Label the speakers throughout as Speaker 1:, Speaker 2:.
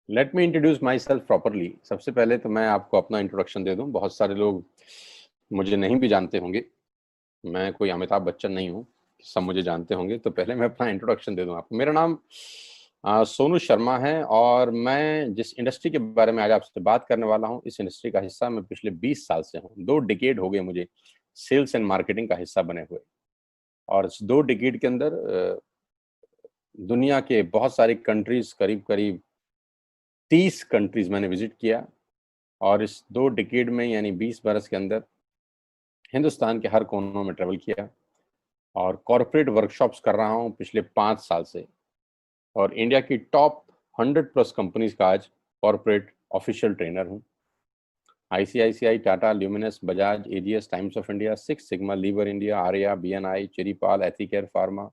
Speaker 1: Let me introduce my self properly. सबसे पहले तो मैं आपको अपना इंट्रोडक्शन दे दूं। बहुत सारे लोग मुझे नहीं भी जानते होंगे। मैं कोई अमिताभ बच्चन नहीं हूं, सब मुझे जानते होंगे। तो पहले मैं अपना इंट्रोडक्शन दे दूं आपको। मेरा नाम सोनू शर्मा है और मैं जिस इंडस्ट्री के बारे में आज आपसे बात करने वाला हूं, इस इंडस्ट्री का हिस्सा मैं पिछले 20 साल से हूं। 2 डिकेड हो गए मुझे सेल्स एंड मार्केटिंग का हिस्सा बने हुए। और इस 2 डिकेड के अंदर दुनिया के बहुत सारी कंट्रीज, करीब करीब 30 कंट्रीज मैंने विजिट किया। और इस 2 डिकेड में यानी 20 बरस के अंदर हिंदुस्तान के हर कोनों में ट्रेवल किया और कॉरपोरेट वर्कशॉप्स कर रहा हूं पिछले 5 साल से। और इंडिया की टॉप 100 प्लस कंपनीज का आज कॉरपोरेट ऑफिशियल ट्रेनर हूं। ICICI, Tata, Luminous, Bajaj, AGS, Times of India, six sigma, Lever India, Arya, BNI, चेरीपाल, एथिकेयर फार्मा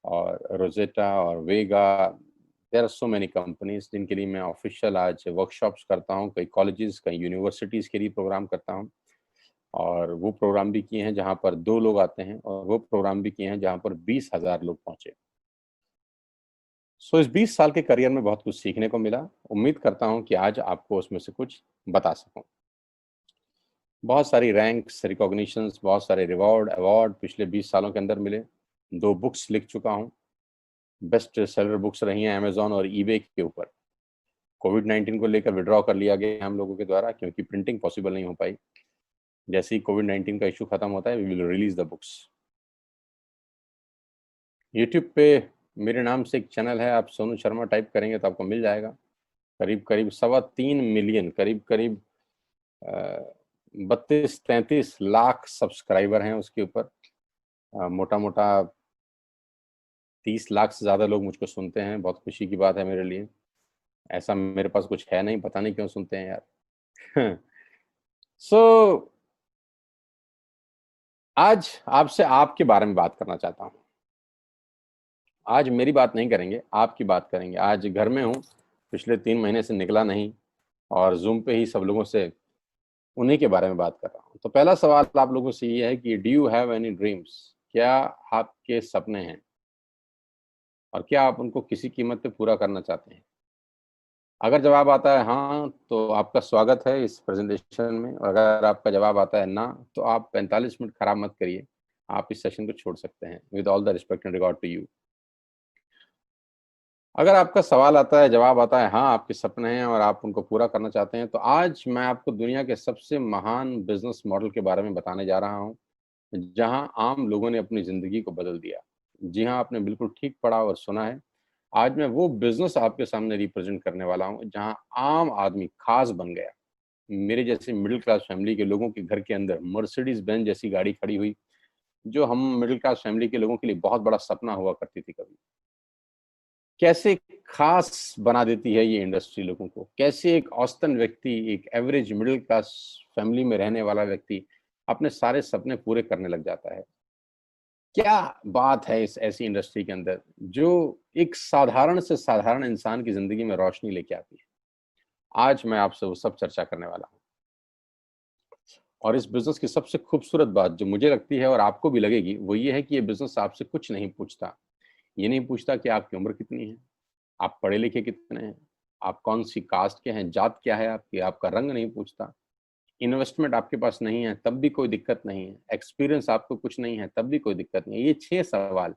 Speaker 1: और रोजेटा और Vega. There are so many companies जिनके लिए मैं ऑफिशियल आज वर्कशॉप्स करता हूं। कई कॉलेजेस, कई यूनिवर्सिटीज़ के लिए प्रोग्राम करता हूं। और वो प्रोग्राम भी किए हैं जहां पर 2 लोग आते हैं, और वो प्रोग्राम भी किए हैं जहां पर 20,000 लोग पहुंचे। इस 20 साल के करियर में बहुत कुछ सीखने को मिला। उम्मीद करता हूं कि आज आपको उसमें से कुछ बता सकूं। बहुत सारी रैंक्स, रिकॉग्निशंस, बहुत सारे रिवॉर्ड, अवार्ड पिछले 20 सालों के अंदर मिले। 2 बुक्स लिख चुका हूं। बेस्ट सेलर बुक्स रही हैं अमेजॉन और ईबे के ऊपर। कोविड-19 को लेकर विड्रॉ कर लिया गया हम लोगों के द्वारा, क्योंकि प्रिंटिंग पॉसिबल नहीं हो पाई। जैसे ही कोविड-19 का इशू खत्म होता है, we will release the books. YouTube पे मेरे नाम से एक चैनल है, आप सोनू शर्मा टाइप करेंगे तो आपको मिल जाएगा। करीब करीब 3.25 मिलियन, करीब करीब 32-33 लाख सब्सक्राइबर हैं उसके ऊपर। मोटा मोटा 30 लाख से ज़्यादा लोग मुझको सुनते हैं। बहुत खुशी की बात है मेरे लिए। ऐसा मेरे पास कुछ है नहीं, पता नहीं क्यों सुनते हैं यार। सो आज आपसे आपके बारे में बात करना चाहता हूँ। आज मेरी बात नहीं करेंगे, आपकी बात करेंगे। आज घर में हूँ, पिछले 3 महीने से निकला नहीं और जूम पे ही सब लोगों से उन्हीं के बारे में बात कर रहा हूँ। तो पहला सवाल आप लोगों से ये है कि do you have any dreams? क्या आपके सपने हैं और क्या आप उनको किसी कीमत पे पूरा करना चाहते हैं? अगर जवाब आता है हाँ, तो आपका स्वागत है इस प्रेजेंटेशन में। और अगर आपका जवाब आता है ना, तो आप 45 मिनट खराब मत करिए, आप इस सेशन को छोड़ सकते हैं। With all the respect and regard to you. अगर आपका सवाल आता है, जवाब आता है हाँ, आपके सपने हैं और आप उनको पूरा करना चाहते हैं, तो आज मैं आपको दुनिया के सबसे महान बिजनेस मॉडल के बारे में बताने जा रहा हूँ, जहां आम लोगों ने अपनी जिंदगी को बदल दिया। जी हाँ, आपने बिल्कुल ठीक पढ़ा और सुना है। आज मैं वो बिजनेस आपके सामने रिप्रेजेंट करने वाला हूँ जहां आम आदमी खास बन गया। मेरे जैसे मिडिल क्लास फैमिली के लोगों के घर के अंदर मर्सिडीज बेंज जैसी गाड़ी खड़ी हुई, जो हम मिडिल क्लास फैमिली के लोगों के लिए बहुत बड़ा सपना हुआ करती थी कभी। कैसे खास बना देती है ये इंडस्ट्री लोगों को। कैसे एक औसतन व्यक्ति, एक एवरेज मिडिल क्लास फैमिली में रहने वाला व्यक्ति अपने सारे सपने पूरे करने लग जाता है। क्या बात है इस ऐसी इंडस्ट्री के अंदर जो एक साधारण से साधारण इंसान की जिंदगी में रोशनी लेके आती है। आज मैं आपसे वो सब चर्चा करने वाला हूँ। और इस बिजनेस की सबसे खूबसूरत बात जो मुझे लगती है और आपको भी लगेगी, वो ये है कि ये बिजनेस आपसे कुछ नहीं पूछता। ये नहीं पूछता कि आपकी उम्र कितनी है, आप पढ़े लिखे कितने हैं, आप कौन सी कास्ट के हैं, जात क्या है आपकी, आपका रंग नहीं पूछता। इन्वेस्टमेंट आपके पास नहीं है तब भी कोई दिक्कत नहीं है, एक्सपीरियंस आपको कुछ नहीं है तब भी कोई दिक्कत नहीं है। ये 6 सवाल,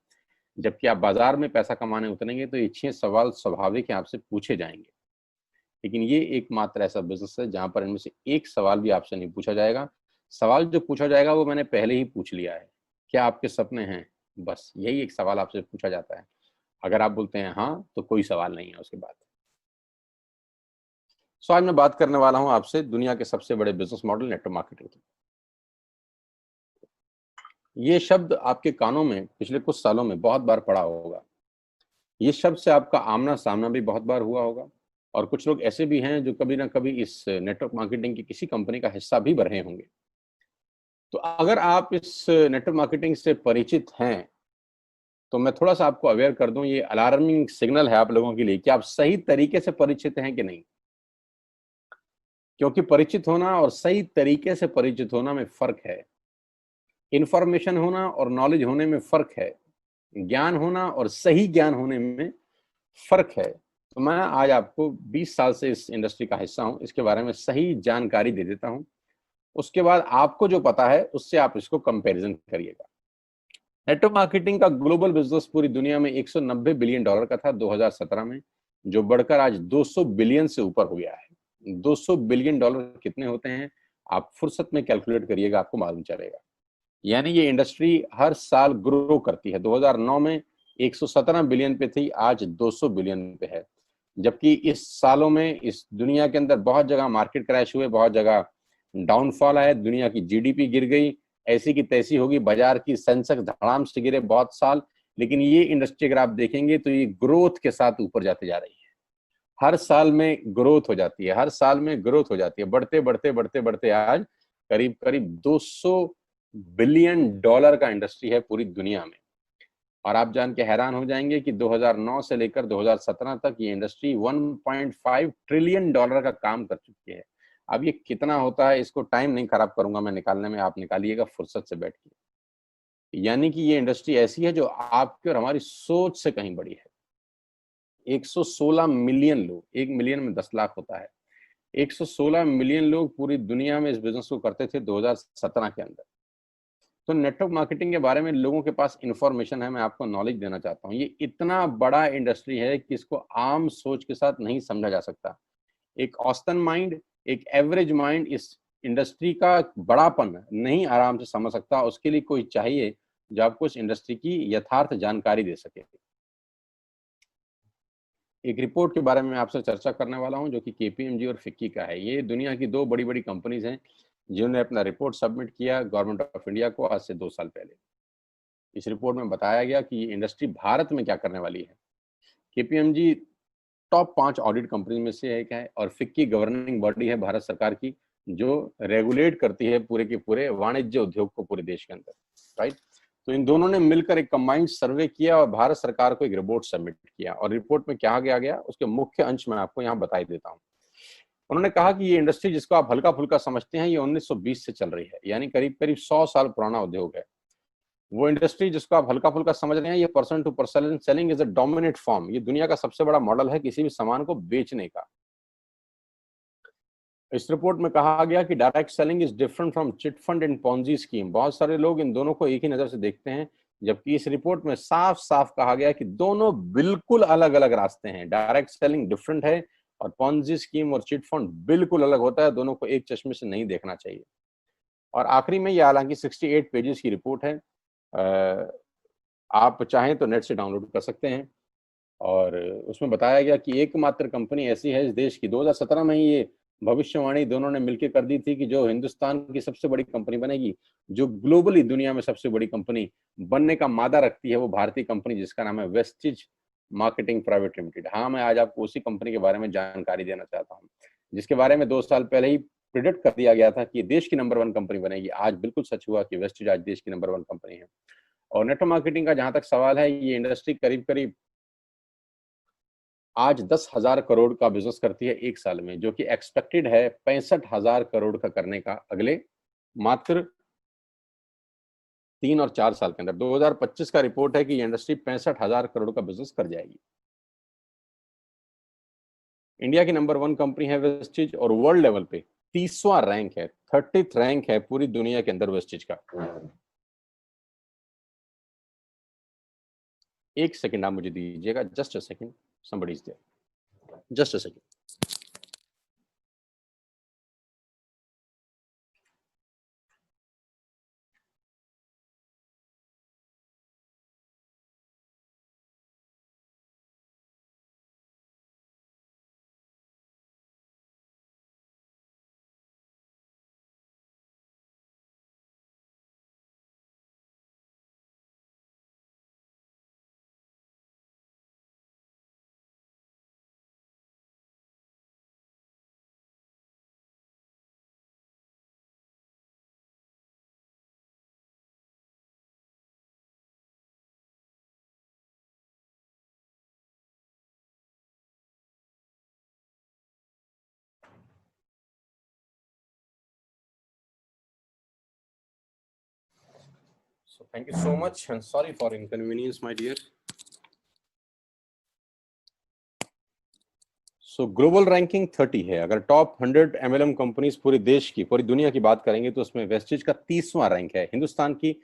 Speaker 1: जबकि आप बाजार में पैसा कमाने उतरेंगे तो ये 6 सवाल स्वाभाविक है आपसे पूछे जाएंगे। लेकिन ये एकमात्र ऐसा बिजनेस है जहां पर इनमें से एक सवाल भी आपसे नहीं पूछा जाएगा। सवाल जो पूछा जाएगा वो मैंने पहले ही पूछ लिया है। क्या आपके सपने हैं? बस यही एक सवाल आपसे पूछा जाता है। अगर आप बोलते हैं हाँ, तो कोई सवाल नहीं है उसके बाद। सो आज मैं बात करने वाला हूं आपसे दुनिया के सबसे बड़े बिजनेस मॉडल नेटवर्क मार्केटिंग की। ये शब्द आपके कानों में पिछले कुछ सालों में बहुत बार पड़ा होगा। ये शब्द से आपका आमना सामना भी बहुत बार हुआ होगा। और कुछ लोग ऐसे भी हैं जो कभी ना कभी इस नेटवर्क मार्केटिंग की किसी कंपनी का हिस्सा भी रहे होंगे। तो अगर आप इस नेटवर्क मार्केटिंग से परिचित हैं, तो मैं थोड़ा सा आपको अवेयर कर दूं, ये अलार्मिंग सिग्नल है आप लोगों के लिए कि आप सही तरीके से परिचित हैं कि नहीं। क्योंकि परिचित होना और सही तरीके से परिचित होना में फर्क है। इंफॉर्मेशन होना और नॉलेज होने में फर्क है। ज्ञान होना और सही ज्ञान होने में फर्क है। तो मैं आज आपको 20 साल से इस इंडस्ट्री का हिस्सा हूं, इसके बारे में सही जानकारी दे देता हूं। उसके बाद आपको जो पता है उससे आप इसको कंपैरिजन करिएगा। नेटवर्क मार्केटिंग का ग्लोबल बिजनेस पूरी दुनिया में 190 बिलियन डॉलर का था 2017 में, जो बढ़कर आज 200 बिलियन से ऊपर हो गया है। 200 बिलियन डॉलर कितने होते हैं, आप फुर्सत में कैलकुलेट करिएगा, आपको मालूम चलेगा। यानी ये इंडस्ट्री हर साल ग्रो करती है। 2009 में 117 बिलियन पे थी, आज 200 बिलियन पे है। जबकि इस सालों में इस दुनिया के अंदर बहुत जगह मार्केट क्रैश हुए, बहुत जगह डाउनफॉल आया, दुनिया की जीडीपी गिर गई, ऐसी की तैसी होगी, बाजार की सेंसेक्स धड़ाम से गिरे बहुत साल। लेकिन ये इंडस्ट्री अगर आप देखेंगे तो ये ग्रोथ के साथ ऊपर जाती जा रही है। हर साल में ग्रोथ हो जाती है, हर साल में ग्रोथ हो जाती है, बढ़ते बढ़ते बढ़ते बढ़ते आज करीब करीब 200 बिलियन डॉलर का इंडस्ट्री है पूरी दुनिया में। और आप जान के हैरान हो जाएंगे कि 2009 से लेकर 2017 तक ये इंडस्ट्री 1.5 ट्रिलियन डॉलर का काम कर चुकी है। अब ये कितना होता है, इसको टाइम नहीं खराब करूंगा मैं निकालने में, आप निकालिएगा फुर्सत से बैठ के। यानी कि ये इंडस्ट्री ऐसी है जो आपकी और हमारी सोच से कहीं बड़ी है। 116 मिलियन लोग, 1 मिलियन में 10 लाख होता है, 116 मिलियन लोग पूरी दुनिया में इस बिजनेस को करते थे 2017 के अंदर। तो नेटवर्क मार्केटिंग के बारे में लोगों के पास इंफॉर्मेशन है, मैं आपको नॉलेज देना चाहता हूँ। ये इतना बड़ा इंडस्ट्री है कि इसको आम सोच के साथ नहीं समझा जा सकता। एक औसतन माइंड, एक एवरेज माइंड इस इंडस्ट्री का बड़ापन नहीं आराम से समझ सकता। उसके लिए कोई चाहिए जो आपको इस इंडस्ट्री की यथार्थ जानकारी दे सके। एक रिपोर्ट के बारे में आपसे चर्चा करने वाला हूं जो कि केपीएमजी और फिक्की का है। ये दुनिया की दो बड़ी बड़ी कंपनीज हैं जिन्होंने अपना रिपोर्ट सबमिट किया गवर्नमेंट ऑफ इंडिया को आज से 2 साल पहले। इस रिपोर्ट में बताया गया कि ये इंडस्ट्री भारत में क्या करने वाली है। केपीएमजी टॉप 5 ऑडिट कंपनी में से एक है और फिक्की गवर्निंग बॉडी है भारत सरकार की, जो रेगुलेट करती है पूरे के पूरे वाणिज्य उद्योग को पूरे देश के अंदर, राइट। तो इन दोनों ने मिलकर एक कंबाइंड सर्वे किया और भारत सरकार को एक रिपोर्ट सबमिट किया। और रिपोर्ट में क्या गया उसके मुख्य अंश मैं आपको यहाँ बताई देता हूँ। उन्होंने कहा कि ये इंडस्ट्री जिसको आप हल्का फुल्का समझते हैं, ये 1920 से चल रही है, यानी करीब करीब 100 साल पुराना उद्योग है। वो इंडस्ट्री जिसको आप हल्का फुल्का समझ रहे हैं, ये person to person selling is a dominate form, ये दुनिया का सबसे बड़ा मॉडल है किसी भी सामान को बेचने का। इस रिपोर्ट में कहा गया कि direct selling is different from chit fund and Ponzi scheme. बहुत सारे लोग इन दोनों को एक ही नजर से देखते हैं, जबकि इस रिपोर्ट में साफ साफ कहा गया कि दोनों बिल्कुल अलग अलग रास्ते हैं। डायरेक्ट सेलिंग डिफरेंट है और पॉन्जी स्कीम और चिट फंड बिल्कुल अलग होता है। दोनों को एक चश्मे से नहीं देखना चाहिए। और आखिरी में ये हालांकि 68 पेजेस की रिपोर्ट है, आप चाहें तो नेट से डाउनलोड कर सकते हैं। और उसमें बताया गया कि एकमात्र कंपनी ऐसी है इस देश की, 2017 में ही ये भविष्यवाणी दोनों ने मिलकर कर दी थी कि जो हिंदुस्तान की सबसे बड़ी कंपनी बनेगी, जो ग्लोबली दुनिया में सबसे बड़ी कंपनी बनने का मादा रखती है, वो भारतीय कंपनी जिसका नाम है वेस्टिज मार्केटिंग प्राइवेट लिमिटेड। हाँ, मैं आज आपको उसी कंपनी के बारे में जानकारी देना चाहता हूँ, जिसके बारे में 2 साल पहले ही प्रिडिक्ट कर दिया गया था कि देश की नंबर 1 कंपनी बनेगी। आज बिल्कुल सच हुआ कि वेस्टिज आज देश की नंबर 1 कंपनी है। और नेटवर्क मार्केटिंग का जहां तक सवाल है, ये इंडस्ट्री करीब करीब आज 10,000 करोड़ का बिजनेस करती है एक साल में, जो कि एक्सपेक्टेड है 65,000 करोड़ का करने का अगले मात्र 3 और 4 साल के अंदर। 2025 का रिपोर्ट है कि ये इंडस्ट्री 65,000 करोड़ का बिजनेस कर जाएगी। इंडिया की नंबर 1 कंपनी है वेस्टिज और वर्ल्ड लेवल पे 30वां रैंक है, 30th रैंक है पूरी दुनिया के अंदर वेस्टिज का। एक सेकंड आप मुझे दीजिएगा, just a second, somebody is there, just a second. So thank you so much and sorry for inconvenience, my dear. So global ranking 30 है। अगर टॉप 100 एमएलएम कंपनीज पूरे देश की, पूरी दुनिया की बात करेंगे तो उसमें वेस्टिज का 30वां रैंक है। हिंदुस्तान की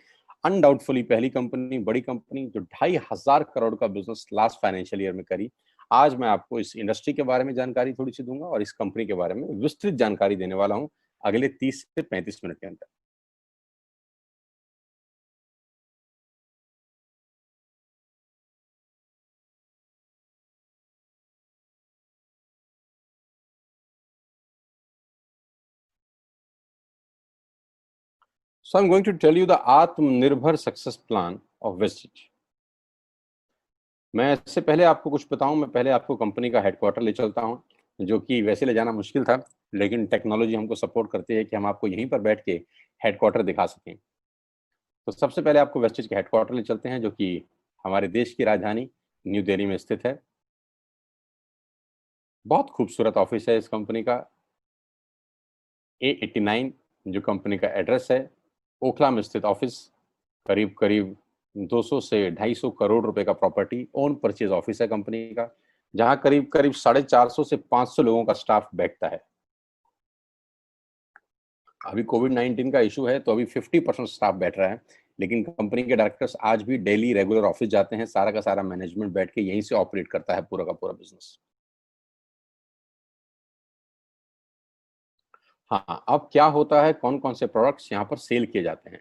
Speaker 1: अनडाउटफुली पहली कंपनी, बड़ी कंपनी जो 2,500 करोड़ का बिजनेस लास्ट फाइनेंशियल ईयर में करी। आज मैं आपको इस इंडस्ट्री के बारे में जानकारी थोड़ी सी दूंगा और इस कंपनी के बारे में विस्तृत जानकारी देने वाला हूं अगले 30 से 35 मिनट के अंदर। So I'm going to tell you the आत्मनिर्भर सक्सेस प्लान ऑफ वेस्टिज। मैं इससे पहले आपको कुछ बताऊं, मैं पहले आपको कंपनी का हेडक्वार्टर ले चलता हूं, जो कि वैसे ले जाना मुश्किल था, लेकिन टेक्नोलॉजी हमको सपोर्ट करती है कि हम आपको यहीं पर बैठ के हेडक्वार्टर दिखा सकें। तो सबसे पहले आपको वेस्टिज के हेडक्वार्टर ले चलते हैं, जो कि हमारे देश की राजधानी न्यू दिल्ली में स्थित है। बहुत खूबसूरत ऑफिस है इस कंपनी का। A89 जो कंपनी का एड्रेस है, ओखला में स्थित ऑफिस। करीब करीब 200 से 250 करोड़ रुपए का प्रॉपर्टी ओन परचेज ऑफिस है कंपनी का, जहां करीब करीब 450 से 500 लोगों का स्टाफ बैठता है। अभी कोविड-19 का इशू है तो अभी 50% स्टाफ बैठ रहा है, लेकिन कंपनी के डायरेक्टर्स आज भी डेली रेगुलर ऑफिस जाते हैं। सारा का सारा मैनेजमेंट बैठ के यहीं से ऑपरेट करता है पूरा का पूरा बिजनेस। हाँ, अब क्या होता है, कौन कौन से प्रोडक्ट्स यहाँ पर सेल किए जाते हैं।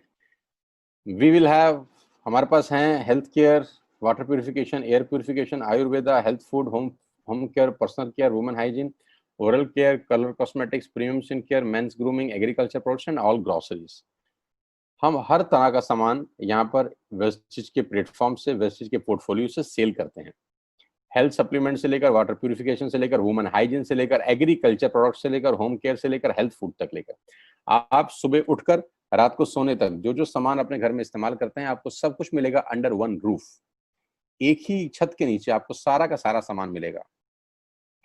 Speaker 1: वी विल हैव, हमारे पास हैं health care, water purification, air purification, Ayurveda, health food, home home care, personal care, women hygiene, oral care, colour cosmetics, premium skin care, mains grooming, agriculture products and all groceries. हम हर तरह का सामान यहाँ पर Vestige के platform से, Vestige के portfolio से सेल करते हैं। हेल्थ सप्लीमेंट से लेकर, वाटर प्यूरिफिकेशन से लेकर, वुमेन हाइजीन से लेकर, एग्रीकल्चर प्रोडक्ट से लेकर, होम केयर से लेकर, हेल्थ फूड तक लेकर, आप सुबह उठकर रात को सोने तक जो जो सामान अपने घर में इस्तेमाल करते हैं, आपको सब कुछ मिलेगा अंडर वन रूफ। एक ही छत के नीचे आपको सारा का सारा सामान मिलेगा।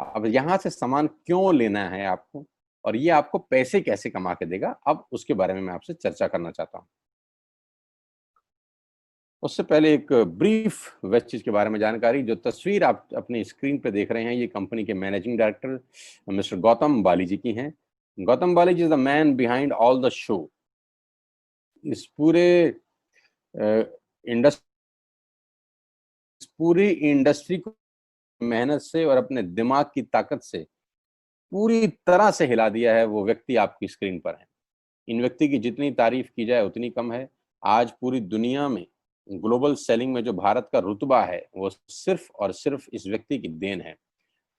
Speaker 1: अब यहाँ से सामान क्यों लेना है आपको, और ये आपको पैसे कैसे कमा के देगा, अब उसके बारे में मैं आपसे चर्चा करना चाहता हूँ। उससे पहले एक ब्रीफ वेस्टिज के बारे में जानकारी। जो तस्वीर आप अपनी स्क्रीन पे देख रहे हैं, ये कंपनी के managing director mister Gautam Bali ji की हैं। Gautam Bali ji is the man behind all the show. इस पूरे इंडस्ट्री, पूरी इंडस्ट्री को मेहनत से और अपने दिमाग की ताकत से पूरी तरह से हिला दिया है, वो व्यक्ति आपकी स्क्रीन पर है। इन व्यक्ति की जितनी तारीफ की जाए उतनी कम है। आज पूरी दुनिया में ग्लोबल सेलिंग में जो भारत का रुतबा है, वो सिर्फ और सिर्फ इस व्यक्ति की देन है।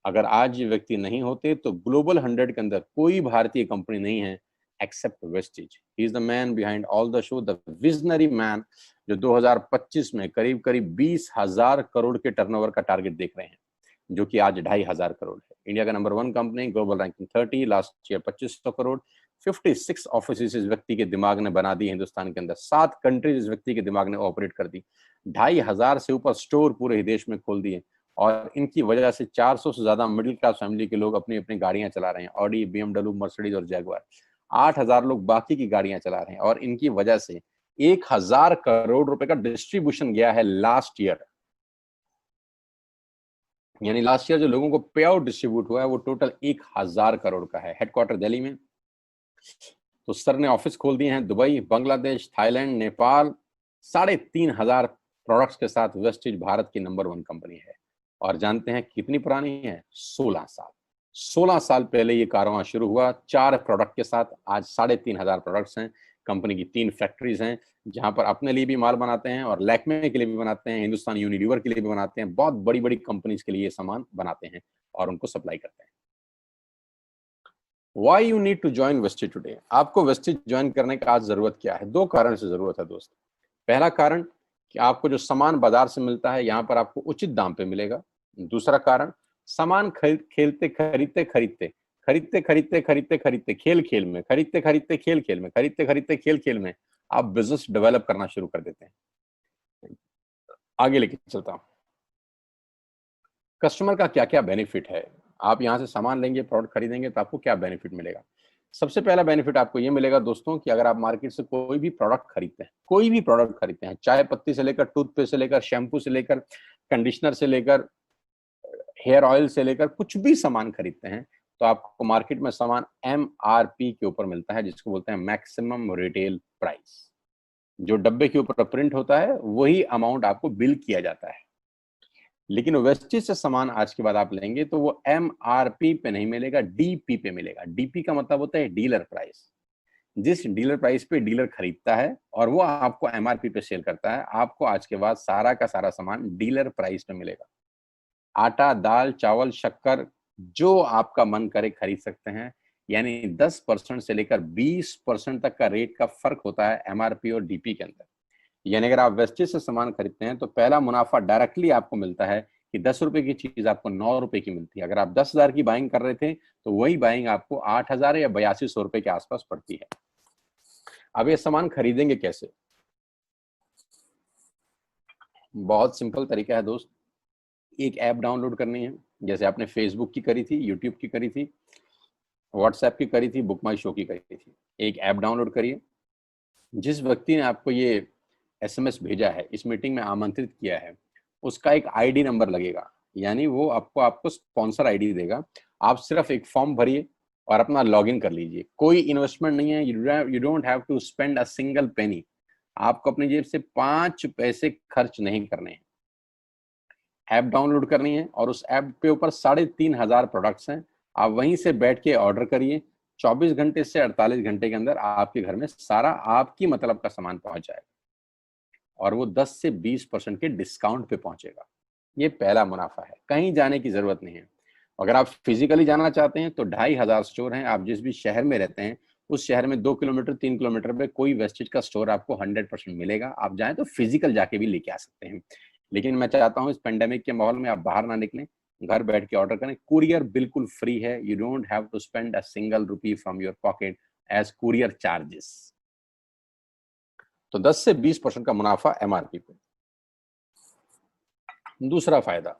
Speaker 1: अगर आज ये व्यक्ति नहीं होते तो ग्लोबल 100 के अंदर कोई भारतीय कंपनी नहीं है except Vestige. He is the man behind all the show, the visionary man, जो 2025 में करीब करीब 20,000 करोड़ के टर्नओवर का टारगेट देख रहे हैं, जो कि आज 2,500 करोड़ है। इंडिया का number 1 company, global ranking 30, last year 2500 crore. 56 office इस व्यक्ति के दिमाग ने बना दी हिंदुस्तान के अंदर। 7 कंट्रीज इस व्यक्ति के दिमाग ने ऑपरेट कर दी। 2,500 से ऊपर स्टोर पूरे ही देश में खोल दिए, और इनकी वजह से 400 से ज्यादा मिडिल क्लास फैमिली के लोग अपनी अपनी गाड़ियां चला रहे हैं, ऑडी, BMW, मर्सिडीज और जैगुआर। 8,000 लोग बाकी की गाड़ियां चला रहे हैं, और इनकी वजह से 1,000 करोड़ रुपए का डिस्ट्रीब्यूशन गया है लास्ट ईयर। यानी लास्ट ईयर जो लोगों को पे आउट डिस्ट्रीब्यूट हुआ है वो टोटल 1,000 करोड़ का है। हेडक्वार्टर दिल्ली में। तो सर ने ऑफिस खोल दिए हैं Dubai, Bangladesh, Thailand, Nepal. 3,500 products के साथ वेस्टिज भारत की नंबर 1 कंपनी है। और जानते हैं कितनी पुरानी है? 16 साल। 16 साल पहले ये कारवां शुरू हुआ 4 प्रोडक्ट के साथ। आज 3,500 प्रोडक्ट्स हैं। कंपनी की 3 फैक्ट्रीज हैं, जहां पर अपने लिए भी माल बनाते हैं और लैक्मे के लिए भी बनाते हैं, हिंदुस्तान यूनिलीवर के लिए भी बनाते हैं। बहुत बड़ी बड़ी कंपनीज के लिए ये सामान बनाते हैं और उनको सप्लाई करते हैं। Why you need to join Vestige today. आपको वेस्टिज ज्वाइन करने का आज जरूरत क्या है? 2 कारण से जरूरत है दोस्त। पहला कारण कि आपको जो सामान बाजार से मिलता है, यहाँ पर आपको उचित दाम पे मिलेगा। दूसरा कारण, सामान खरीदते खरीदते खरीदते खरीदते खरीदते खरीदते खरीदते खेल खेल में, खरीदते खरीदते खेल खेल में, खरीदते खरीदते खेल खेल में आप बिजनेस डेवलप करना शुरू कर देते हैं। आगे लेके चलता हूँ। कस्टमर का क्या क्या बेनिफिट है। आप यहाँ से सामान लेंगे, प्रोडक्ट खरीदेंगे तो आपको क्या बेनिफिट मिलेगा? सबसे पहला बेनिफिट आपको ये मिलेगा दोस्तों कि अगर आप मार्केट से कोई भी प्रोडक्ट खरीदते हैं, कोई भी प्रोडक्ट खरीदते हैं, चाय पत्ती से लेकर, टूथपेस्ट से लेकर, शैम्पू से लेकर, कंडीशनर से लेकर, हेयर ऑयल से लेकर कुछ भी सामान खरीदते हैं तो आपको मार्केट में सामान MRP के ऊपर मिलता है, जिसको बोलते हैं मैक्सिमम रिटेल प्राइस। जो डब्बे के ऊपर प्रिंट होता है वही अमाउंट आपको बिल किया जाता है। लेकिन वेस्टेज से सामान आज के बाद आप लेंगे तो वो MRP पे नहीं मिलेगा, DP पे मिलेगा। DP का मतलब होता है डीलर प्राइस। जिस डीलर प्राइस पे डीलर खरीदता है और वो आपको MRP पे सेल करता है, आपको आज के बाद सारा का सारा सामान डीलर प्राइस पे मिलेगा। आटा, दाल, चावल, शक्कर जो आपका मन करे खरीद सकते हैं। यानी 10% से लेकर 20% तक का रेट का फर्क होता है MRP और DP के अंदर। यानी अगर आप वेस्टेज से सामान खरीदते हैं तो पहला मुनाफा डायरेक्टली आपको मिलता है कि 10 रुपए की चीज आपको 9 रुपए की मिलती है। अगर आप 10,000 की बाइंग कर रहे थे तो वही बाइंग आपको 8,000 या 8200 रुपए के आसपास पड़ती है। अब ये सामान खरीदेंगे कैसे? बहुत सिंपल तरीका है दोस्त। एक ऐप डाउनलोड करनी है, जैसे आपने फेसबुक की करी थी, यूट्यूब की करी थी, व्हाट्सएप की करी थी, बुक माई शो की करी थी। एक ऐप डाउनलोड करिए। जिस व्यक्ति ने आपको ये SMS भेजा है, इस मीटिंग में आमंत्रित किया है, उसका एक ID नंबर लगेगा। यानी वो आपको स्पॉन्सर ID देगा। आप सिर्फ एक फॉर्म भरिए और अपना लॉगिन कर लीजिए। कोई इन्वेस्टमेंट नहीं है, you don't have to spend a single penny. आपको अपनी जेब से 5 पैसे खर्च नहीं करने हैं। ऐप डाउनलोड करनी है और उस ऐप पे ऊपर 3,500 प्रोडक्ट्स हैं। आप वहीं से बैठ के ऑर्डर करिए। 24 घंटे से 48 घंटे के अंदर आपके घर में सारा आपकी मतलब का सामान पहुंच जाएगा और वो 10 से 20% के डिस्काउंट पे पहुंचेगा। ये पहला मुनाफा है, कहीं जाने की जरूरत नहीं है। अगर आप फिजिकली जाना चाहते हैं तो 2,500 स्टोर हैं। आप जिस भी शहर में रहते हैं उस शहर में 2 किलोमीटर 3 किलोमीटर पे कोई वेस्टेज का स्टोर आपको 100% मिलेगा। आप जाएं तो फिजिकल जाके भी लेके आ सकते हैं। लेकिन मैं चाहता हूं इस पेंडेमिक के माहौल में आप बाहर ना निकलें, घर बैठ के ऑर्डर करें। कुरियर बिल्कुल फ्री है। You don't have to spend a single rupee from your pocket as courier charges. तो 10 से 20% का मुनाफा MRP पे। दूसरा फायदा,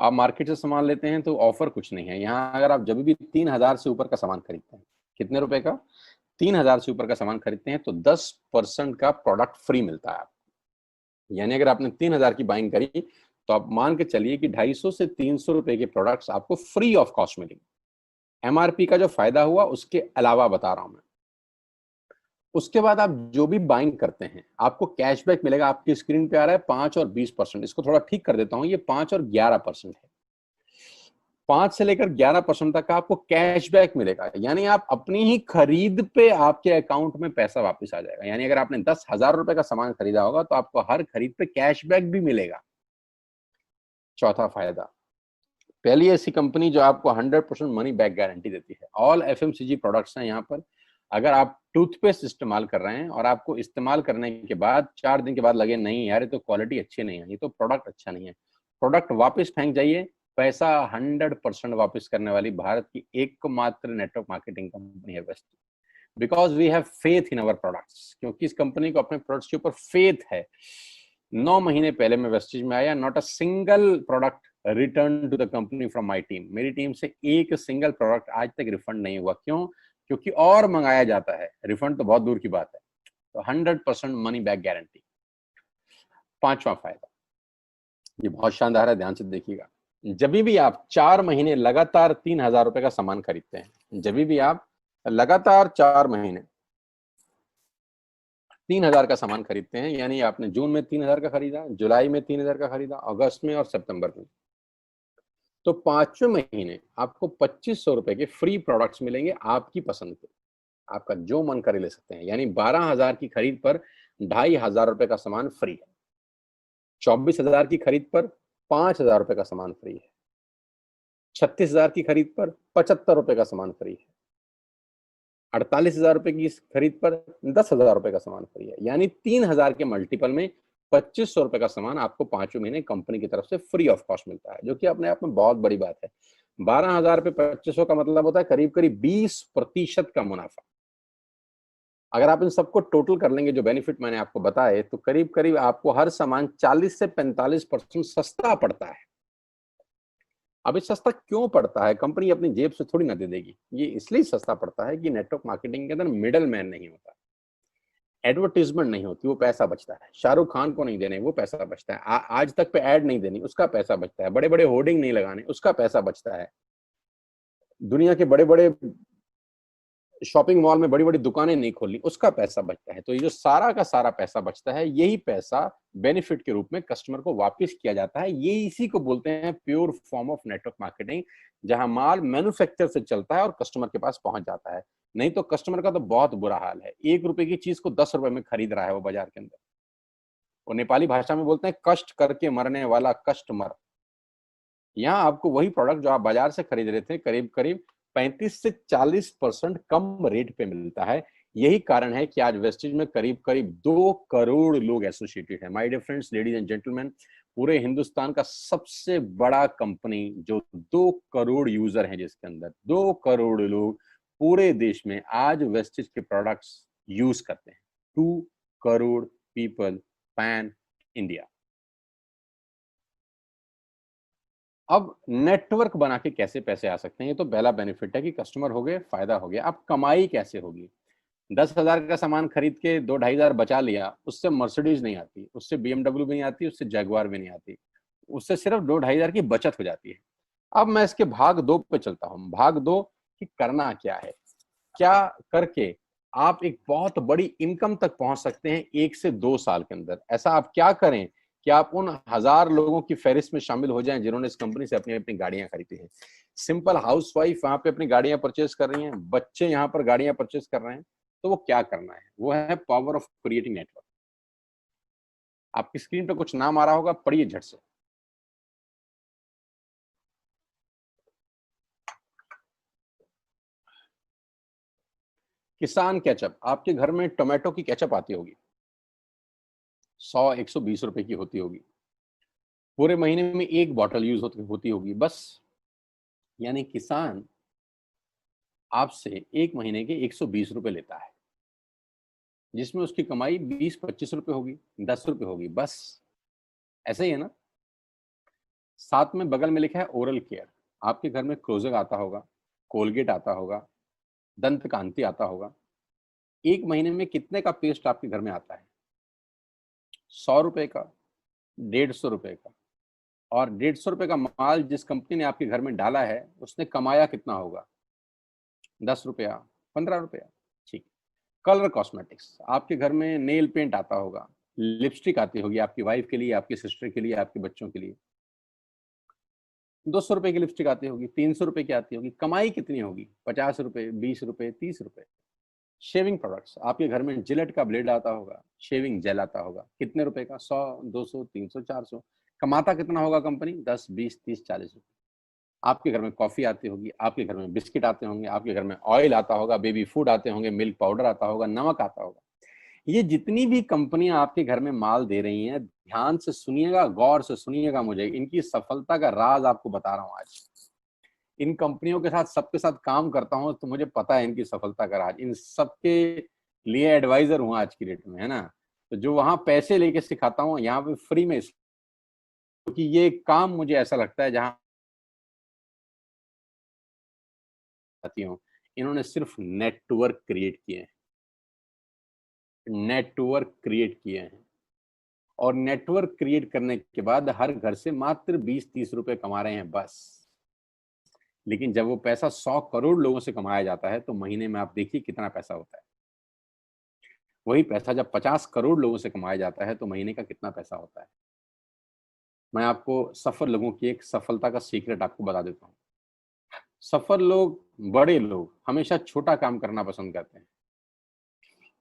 Speaker 1: आप मार्केट से सामान लेते हैं तो ऑफर कुछ नहीं है यहाँ। अगर आप जब भी 3,000 से ऊपर का सामान खरीदते हैं, कितने रुपए का? 3,000 से ऊपर का सामान खरीदते हैं तो 10% का प्रोडक्ट फ्री मिलता है आपको। यानी अगर आपने 3,000 की बाइंग करी तो आप मान के चलिए कि 250 से 300 रुपए के प्रोडक्ट्स आपको फ्री ऑफ कॉस्ट मिलेंगे। MRP का जो फायदा हुआ उसके अलावा बता रहा हूं मैं। उसके बाद आप जो भी बाइंग करते हैं आपको कैशबैक मिलेगा। आपकी स्क्रीन पे आ रहा है 5 और 20%। इसको थोड़ा ठीक कर देता हूं, ये 5 और 11% है। 5 से लेकर 11% तक का आपको कैशबैक मिलेगा। यानी आप अपनी ही खरीद पे आपके अकाउंट में पैसा वापस आ जाएगा। यानी अगर आपने 10,000 रुपए का सामान खरीदा होगा तो आपको हर खरीद पे कैशबैक भी मिलेगा। चौथा फायदा, पहली ऐसी कंपनी जो आपको 100% मनी बैक गारंटी देती है। ऑल FMCG प्रोडक्ट्स हैं यहाँ पर। अगर आप टूथपेस्ट इस्तेमाल कर रहे हैं और आपको इस्तेमाल करने के बाद 4 दिन के बाद लगे नहीं यार ये तो क्वालिटी अच्छी नहीं है, ये तो प्रोडक्ट अच्छा नहीं है, प्रोडक्ट वापस फेंक जाइए। पैसा 100% वापस करने वाली भारत की एकमात्र नेटवर्क मार्केटिंग कंपनी है Vestige. Because we have faith in our products, क्योंकि इस कंपनी को अपने प्रोडक्ट्स के ऊपर फेथ है। 9 महीने पहले मैं वेस्टेज में आया, not a single product return to the company from my team. मेरी टीम से एक सिंगल प्रोडक्ट आज तक रिफंड नहीं हुआ। क्यों? क्योंकि और मंगाया जाता है, रिफंड तो बहुत दूर की बात है। तो 100% मनी बैक गारंटी। पांचवा फायदा, ये बहुत शानदार है, ध्यान से देखिएगा। जब भी आप 4 महीने लगातार 3,000 रुपए का सामान खरीदते हैं, जब भी आप लगातार 4 महीने 3,000 का सामान खरीदते हैं, यानी आपने जून में 3,000 का खरीदा, जुलाई में 3,000 का खरीदा, अगस्त में और सितंबर में, तो 5वें महीने आपको 2,500 रुपए के फ्री प्रोडक्ट्स मिलेंगे आपकी पसंद के। आपका जो मन करे ले सकते हैं। यानी 12,000 की खरीद पर 2,500 रुपए का सामान फ्री है। 24,000 की खरीद पर 5,000 रुपए का सामान फ्री है। 36,000 की खरीद पर 75 रुपए का सामान फ्री है। 48,000 रुपए की खरीद पर 10,000 रुपए का सामान फ्री है। यानी 3,000 के मल्टीपल में 2,500 रुपए का सामान आपको 5वें महीने कंपनी की तरफ से फ्री ऑफ कॉस्ट मिलता है, जो कि अपने आप में बहुत बड़ी बात है। 12,000 पे 2,500 का मतलब होता है करीब करीब 20% का मुनाफा। अगर आप इन सबको टोटल कर लेंगे जो बेनिफिट मैंने आपको बताए, तो करीब करीब आपको हर सामान 40 से 45% सस्ता पड़ता है। अब ये सस्ता क्यों पड़ता है? कंपनी अपनी जेब से थोड़ी ना दे देगी। ये इसलिए सस्ता पड़ता है कि नेटवर्क मार्केटिंग के अंदर मिडल मैन नहीं होता। एडवर्टीजमेंट नहीं होती, वो पैसा बचता है। शाहरुख खान को नहीं देने, वो पैसा बचता है। आज तक पे ऐड नहीं देनी, उसका पैसा बचता है। बड़े बड़े होर्डिंग नहीं लगाने, उसका पैसा बचता है। दुनिया के बड़े बड़े शॉपिंग मॉल में बड़ी बड़ी दुकानें नहीं खोलनी, उसका पैसा बचता है। तो ये जो सारा का सारा पैसा बचता है, यही पैसा बेनिफिट के रूप में कस्टमर को वापस किया जाता है। ये इसी को बोलते हैं pure form of network marketing, जहां माल मैन्युफैक्चर से चलता है और कस्टमर के पास पहुंच जाता है। नहीं तो कस्टमर का तो बहुत बुरा हाल है, 1 रुपए की चीज को 10 रुपए में खरीद रहा है वो बाजार के अंदर। और नेपाली भाषा में बोलते हैं कष्ट करके मरने वाला कस्टमर। यहाँ आपको वही प्रोडक्ट जो आप बाजार से खरीद रहे थे, करीब करीब 35 से 40% कम रेट पे मिलता है। यही कारण है कि आज वेस्टेज में करीब करीब 2 करोड़ लोग एसोसिएटेड है। My dear friends, ladies and gentleman, पूरे हिंदुस्तान का सबसे बड़ा कंपनी जो 2 करोड़ यूजर हैं, जिसके अंदर 2 करोड़ लोग पूरे देश में आज वेस्टेज के प्रोडक्ट्स यूज करते हैं। 2 करोड़ पीपल, पैन इंडिया। अब नेटवर्क बना के कैसे पैसे आ सकते हैं, ये तो पहला बेनिफिट है कि कस्टमर हो गए, फायदा हो गया। अब कमाई कैसे होगी? 10,000 का सामान खरीद के 2-2,500 बचा लिया, उससे मर्सिडीज नहीं आती, उससे BMW भी नहीं आती, उससे जगुआर भी नहीं आती, उससे सिर्फ 2-2,500 की बचत हो जाती है। अब मैं इसके भाग 2 पे चलता हूँ। भाग 2 कि करना क्या है, क्या करके आप एक बहुत बड़ी इनकम तक पहुंच सकते हैं 1 से 2 साल के अंदर। ऐसा आप क्या करें कि आप उन 1000 लोगों की फहरिस्त में शामिल हो जाएं जिन्होंने इस कंपनी से अपनी अपनी गाड़ियां खरीदी हैं। सिंपल हाउसवाइफ वहां पे अपनी गाड़ियां परचेज कर रही हैं, बच्चे यहाँ पर गाड़ियां परचेज कर रहे हैं। तो वो क्या करना है? वो है पावर ऑफ क्रिएटिंग नेटवर्क। आपकी स्क्रीन पे कुछ नाम आ रहा होगा, पढ़िए झट से। किसान केचप। आपके घर में टोमेटो की केचप आती होगी, 100-120 रुपए की होती होगी। पूरे महीने में 1 बॉटल यूज होती होगी बस। यानी किसान आपसे 1 महीने के 120 रुपए लेता है, जिसमें उसकी कमाई 20-25 रुपए होगी, 10 रुपए होगी बस। ऐसे ही है ना? साथ में बगल में लिखा है ओरल केयर। आपके घर में क्लोजर आता होगा, कोलगेट आता होगा, दंत कांति आता होगा। 1 महीने में कितने का पेस्ट आपके घर में आता है? 100 रुपए का, 150 रुपए का। और 150 रुपए का माल जिस कंपनी ने आपके घर में डाला है, उसने कमाया कितना होगा? 10 रुपया, 15 रुपया। ठीक। Colour cosmetics. आपके घर में नेल पेंट आता होगा, लिपस्टिक आती होगी आपकी वाइफ के लिए, आपकी सिस्टर के लिए, आपके बच्चों के लिए। 200 रुपए की लिपस्टिक आती होगी, 300 रुपए की आती होगी। कमाई कितनी होगी? 50 रुपए, 20 रुपए, 30 रुपए। Shaving products. आपके घर में जिलेट का ब्लेड आता होगा, शेविंग जेल आता होगा, कितने रुपए का? 100, 200, 300, 400। कमाता कितना होगा कंपनी? 10, 20, 30, 40 रुपए। आपके घर में कॉफी आती होगी, आपके घर में बिस्किट आते होंगे, आपके घर में ऑयल आता होगा, बेबी फूड आते होंगे, मिल्क पाउडर आता होगा, नमक आता होगा। ये जितनी भी कंपनियां आपके घर में माल दे रही हैं, ध्यान से सुनिएगा, गौर से सुनिएगा। मुझे इनकी सफलता का राज आपको बता रहा हूं आज। इन कंपनियों के साथ, सबके साथ काम करता हूं, तो मुझे पता है इनकी सफलता का राज। इन सबके लिए एडवाइजर हूं आज की डेट में, है ना? तो जो वहां पैसे लेके सिखाता हूँ, यहाँ पे फ्री में, क्योंकि ये काम मुझे ऐसा लगता है जहां आती हूँ, इन्होंने सिर्फ नेटवर्क क्रिएट किए हैं, नेटवर्क क्रिएट किए हैं। और नेटवर्क क्रिएट करने के बाद हर घर से मात्र 20-30 रुपए कमा रहे हैं बस। लेकिन जब वो पैसा 100 करोड़ लोगों से कमाया जाता है, तो महीने में आप देखिए कितना पैसा होता है। वही पैसा जब 50 करोड़ लोगों से कमाया जाता है, तो महीने का कितना पैसा होता है? मैं आपको सफल लोगों की एक सफलता का सीक्रेट आपको बता देता हूँ। सफल लोग, बड़े लोग हमेशा छोटा काम करना पसंद करते हैं।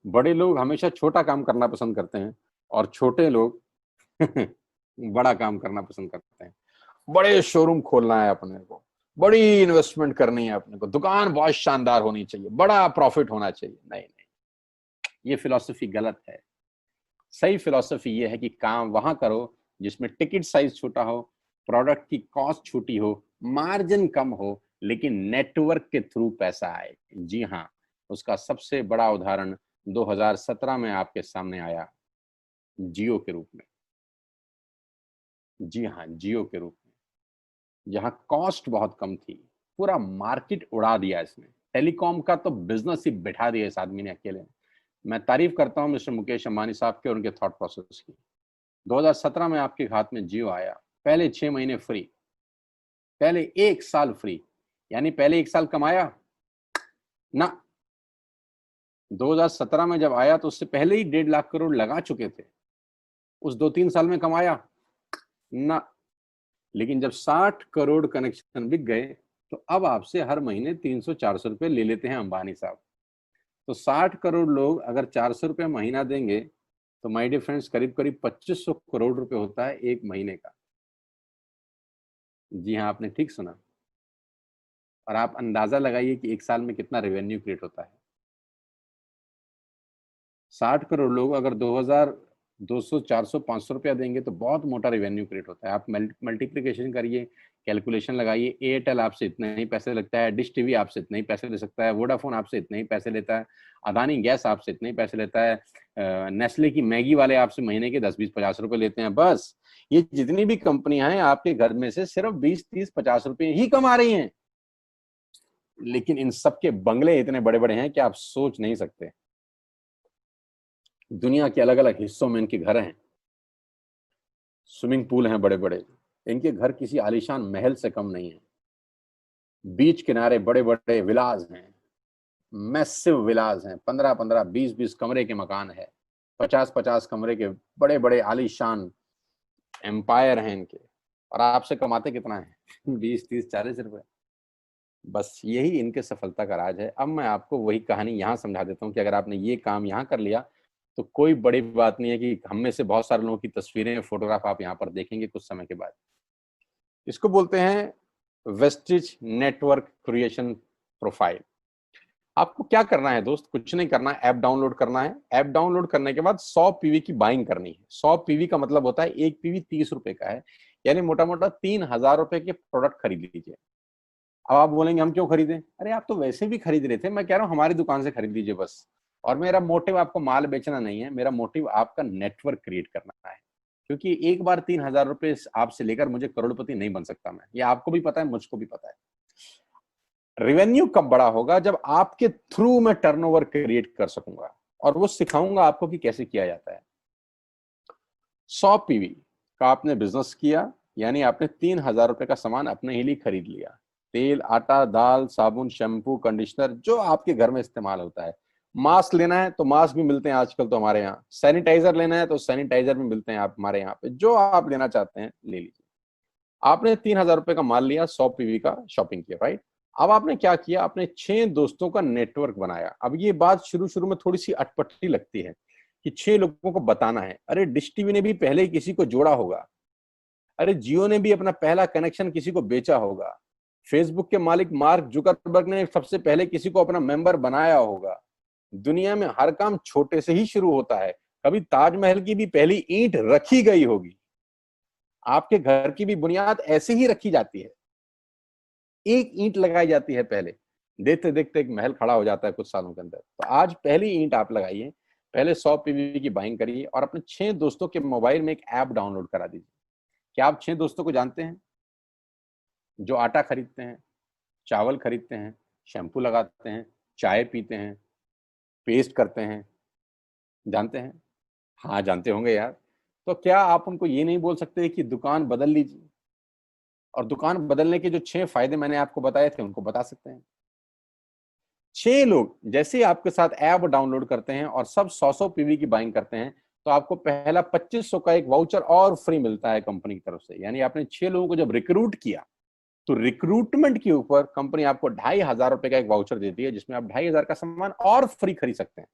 Speaker 1: बड़े लोग हमेशा छोटा काम करना पसंद करते हैं, और छोटे लोग बड़ा काम करना पसंद करते हैं। बड़े शोरूम खोलना है अपने को, बड़ी इन्वेस्टमेंट करनी है अपने को, दुकान बहुत शानदार होनी चाहिए, बड़ा प्रॉफिट होना चाहिए। नहीं नहीं, ये फिलॉसफी गलत है। सही फिलॉसफी ये है कि काम वहां करो जिसमें टिकट साइज छोटा हो, प्रोडक्ट की कॉस्ट छोटी हो, मार्जिन कम हो, लेकिन नेटवर्क के थ्रू पैसा आए। जी हाँ, उसका सबसे बड़ा उदाहरण 2017 में आपके सामने आया, जियो के रूप में। जी हाँ, जियो के रूप में, जहां कॉस्ट बहुत कम थी, पूरा मार्केट उड़ा दिया इसने। टेलीकॉम का तो बिजनेस ही बिठा दिया इस आदमी ने अकेले। मैं तारीफ करता हूं मिस्टर मुकेश अंबानी साहब के और उनके थॉट प्रोसेस की। 2017 में आपके हाथ में जियो आया, पहले 6 महीने फ्री, पहले 1 साल फ्री, यानी पहले 1 साल कमाया ना। 2017 में जब आया तो उससे पहले ही 1.5 लाख करोड़ लगा चुके थे, उस 2-3 साल में कमाया ना। लेकिन जब 60 करोड़ कनेक्शन बिक गए तो अब आपसे हर महीने 300-400 रुपए ले लेते हैं अंबानी साहब। तो 60 करोड़ लोग अगर 400 रुपए महीना देंगे तो माय डियर फ्रेंड्स करीब करीब 2500 करोड़ रुपए होता है एक महीने का। जी हाँ, आपने ठीक सुना। और आप अंदाजा लगाइए कि एक साल में कितना रेवेन्यू क्रिएट होता है। 60 करोड़ लोग अगर 2000 200 400 500 रुपया देंगे तो बहुत मोटा रेवेन्यू क्रिएट होता है। आप मल्टीप्लिकेशन करिए, कैलकुलेशन लगाइए। एयरटेल आपसे इतने ही पैसे लगता है, डिश टीवी आपसे इतने ही पैसे ले सकता है, वोडाफोन आपसे इतने ही पैसे लेता है, अदानी गैस आपसे इतने ही पैसे लेता है, नेस्ले की मैगी वाले आपसे महीने के 10-20-50 रुपए लेते हैं। बस ये जितनी भी कंपनियां हैं आपके घर में से सिर्फ 20-30-50 रुपए ही कमा रही हैं। लेकिन इन सबके बंगले इतने बड़े बड़े हैं कि आप सोच नहीं सकते। दुनिया के अलग अलग हिस्सों में इनके घर हैं, स्विमिंग पूल हैं बड़े बड़े। इनके घर किसी आलीशान महल से कम नहीं है। बीच किनारे बड़े बड़े विलाज हैं, मैसिव विलाज हैं, 15-15 20-20 कमरे के मकान है, 50-50 कमरे के बड़े बड़े आलीशान एम्पायर हैं इनके। और आपसे कमाते कितना है 20-30-40 रुपए। बस यही इनके सफलता का राज है। अब मैं आपको वही कहानी यहाँ समझा देता हूँ कि अगर आपने ये काम यहाँ कर लिया तो कोई बड़ी बात नहीं है कि हम में से बहुत सारे लोगों की तस्वीरें, फोटोग्राफ आप यहाँ पर देखेंगे कुछ समय के बाद। इसको बोलते हैं वेस्टिज नेटवर्क क्रिएशन प्रोफाइल। आपको क्या करना है दोस्त, कुछ नहीं करना है, ऐप डाउनलोड करना है। ऐप डाउनलोड करने के बाद 100 पीवी की बाइंग करनी है। 100 पीवी का मतलब होता है एक पीवी 30 रुपए का है, यानी मोटा मोटा 3000 रुपए के प्रोडक्ट खरीद लीजिए। अब आप बोलेंगे हम क्यों खरीदें? अरे आप तो वैसे भी खरीद रहे थे, मैं कह रहा हूँ हमारी दुकान से खरीद लीजिए बस। और मेरा मोटिव आपको माल बेचना नहीं है, मेरा मोटिव आपका नेटवर्क क्रिएट करना है। क्योंकि एक बार 3000 रुपए आपसे लेकर मुझे करोड़पति नहीं बन सकता मैं, ये आपको भी पता है, मुझको भी पता है। रेवेन्यू कब बड़ा होगा? जब आपके थ्रू मैं टर्नओवर क्रिएट कर सकूंगा, और वो सिखाऊंगा आपको कि कैसे किया जाता है। 100 पीवी का आपने बिजनेस किया, यानी आपने 3000 रुपए का सामान अपने ही लिए खरीद लिया। तेल, आटा, दाल, साबुन, शैम्पू, कंडीशनर, जो आपके घर में इस्तेमाल होता है। मास्क लेना है तो मास्क भी मिलते हैं आजकल तो हमारे यहाँ। सैनिटाइजर लेना है तो सैनिटाइजर भी मिलते हैं आप हमारे यहाँ पे। जो आप लेना चाहते हैं ले लीजिए। आपने 3000 रुपए का माल लिया, 100 पीवी का शॉपिंग किया, राइट? अब आपने क्या किया? आपने 6 दोस्तों का नेटवर्क बनाया। अब ये बात शुरू शुरू में थोड़ी सी अटपटी लगती है कि 6 लोगों को बताना है। अरे डिश टीवी ने भी पहले ही किसी को जोड़ा होगा, अरे जियो ने भी अपना पहला कनेक्शन किसी को बेचा होगा, फेसबुक के मालिक मार्क जुकरबर्ग ने सबसे पहले किसी को अपना मेंबर बनाया होगा। दुनिया में हर काम छोटे से ही शुरू होता है। कभी ताजमहल की भी पहली ईंट रखी गई होगी। आपके घर की भी बुनियाद ऐसे ही रखी जाती है, एक ईंट लगाई जाती है पहले, देखते देखते एक महल खड़ा हो जाता है कुछ सालों के अंदर। तो आज पहली ईंट आप लगाइए, पहले 100 पीवी की बाइंग करिए और अपने 6 दोस्तों के मोबाइल में एक ऐप डाउनलोड करा दीजिए। क्या आप 6 दोस्तों को जानते हैं जो आटा खरीदते हैं, चावल खरीदते हैं, शैम्पू लगाते हैं, चाय पीते हैं, पेस्ट करते हैं? जानते हैं? हाँ जानते होंगे यार। तो क्या आप उनको ये नहीं बोल सकते कि दुकान बदल लीजिए? और दुकान बदलने के जो 6 फायदे मैंने आपको बताए थे उनको बता सकते हैं। 6 लोग जैसे ही आपके साथ ऐप डाउनलोड करते हैं और सब 100-100 पीवी की बाइंग करते हैं तो आपको पहला 2500 का एक वाउचर और फ्री मिलता है कंपनी की तरफ से। यानी आपने 6 लोगों को जब रिक्रूट किया तो रिक्रूटमेंट के ऊपर कंपनी आपको 2500 रुपए का एक वाउचर देती है, जिसमें आप 2500 का सामान और फ्री खरीद सकते हैं।